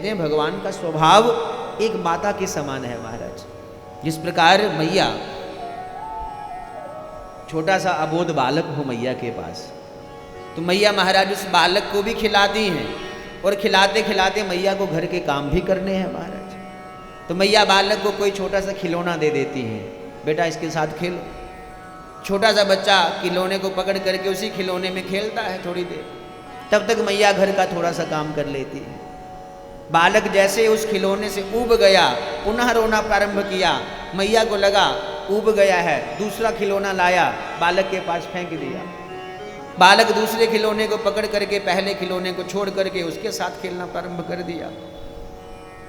हैं भगवान का स्वभाव एक माता के समान है महाराज। जिस प्रकार मैया, छोटा सा अबोध बालक हो मैया के पास, तो मैया महाराज उस बालक को भी खिलाती हैं और खिलाते खिलाते मैया को घर के काम भी करने हैं महाराज। तो मैया बालक को कोई छोटा सा खिलौना दे देती हैं, बेटा इसके साथ खेलो। छोटा सा बच्चा खिलौने को पकड़ करके उसी खिलौने में खेलता है थोड़ी देर, तब तक मैया घर का थोड़ा सा काम कर लेती है। बालक जैसे उस खिलौने से ऊब गया, पुनः रोना प्रारंभ किया, मैया को लगा ऊब गया है, दूसरा खिलौना लाया, बालक के पास फेंक दिया। बालक दूसरे खिलौने को पकड़ करके पहले खिलौने को छोड़ करके उसके साथ खेलना प्रारंभ कर दिया।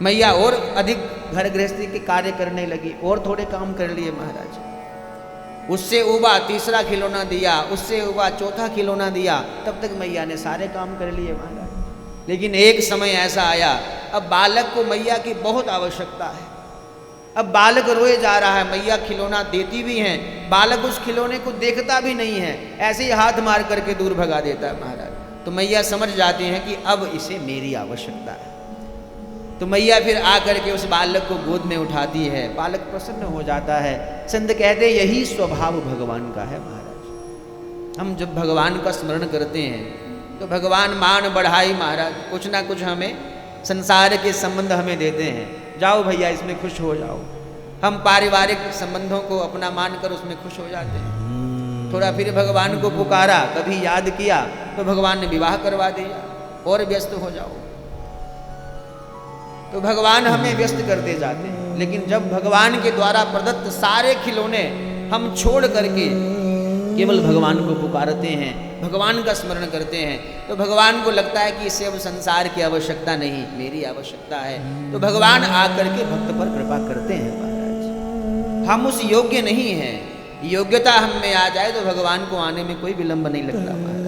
मैया और अधिक घर गृहस्थी के कार्य करने लगी और थोड़े काम कर लिए महाराज। उससे उबा तीसरा खिलौना दिया, उससे उबा चौथा खिलौना दिया, तब तक मैया ने सारे काम कर लिए महाराज। लेकिन एक समय ऐसा आया, अब बालक को मैया की बहुत आवश्यकता है। अब बालक रोए जा रहा है, मैया खिलौना देती भी हैं, बालक उस खिलौने को देखता भी नहीं है, ऐसे ही हाथ मार करके दूर भगा देता है महाराज। तो मैया समझ जाती हैं कि अब इसे मेरी आवश्यकता है। तो मैया फिर आकर के उस बालक को गोद में उठाती है, बालक प्रसन्न हो जाता है। संत कहते हैं यही स्वभाव भगवान का है महाराज। हम जब भगवान का स्मरण करते हैं तो भगवान मान बढ़ाई महाराज, कुछ ना कुछ हमें संसार के संबंध हमें देते हैं, जाओ भैया इसमें खुश हो जाओ। हम पारिवारिक संबंधों को अपना मानकर उसमें खुश हो जाते हैं। थोड़ा फिर भगवान को पुकारा, कभी याद किया तो भगवान ने विवाह करवा दिया और व्यस्त हो जाओ। तो भगवान हमें व्यस्त करते जाते हैं। लेकिन जब भगवान के द्वारा प्रदत्त सारे खिलौने हम छोड़ करके केवल भगवान को पुकारते हैं, भगवान का स्मरण करते हैं, तो भगवान को लगता है कि इससे अब संसार की आवश्यकता नहीं, मेरी आवश्यकता है। तो भगवान आकर के भक्त पर कृपा करते हैं महाराज। हम उस योग्य नहीं हैं, योग्यता हम में आ जाए तो भगवान को आने में कोई विलंब नहीं लगता महाराज।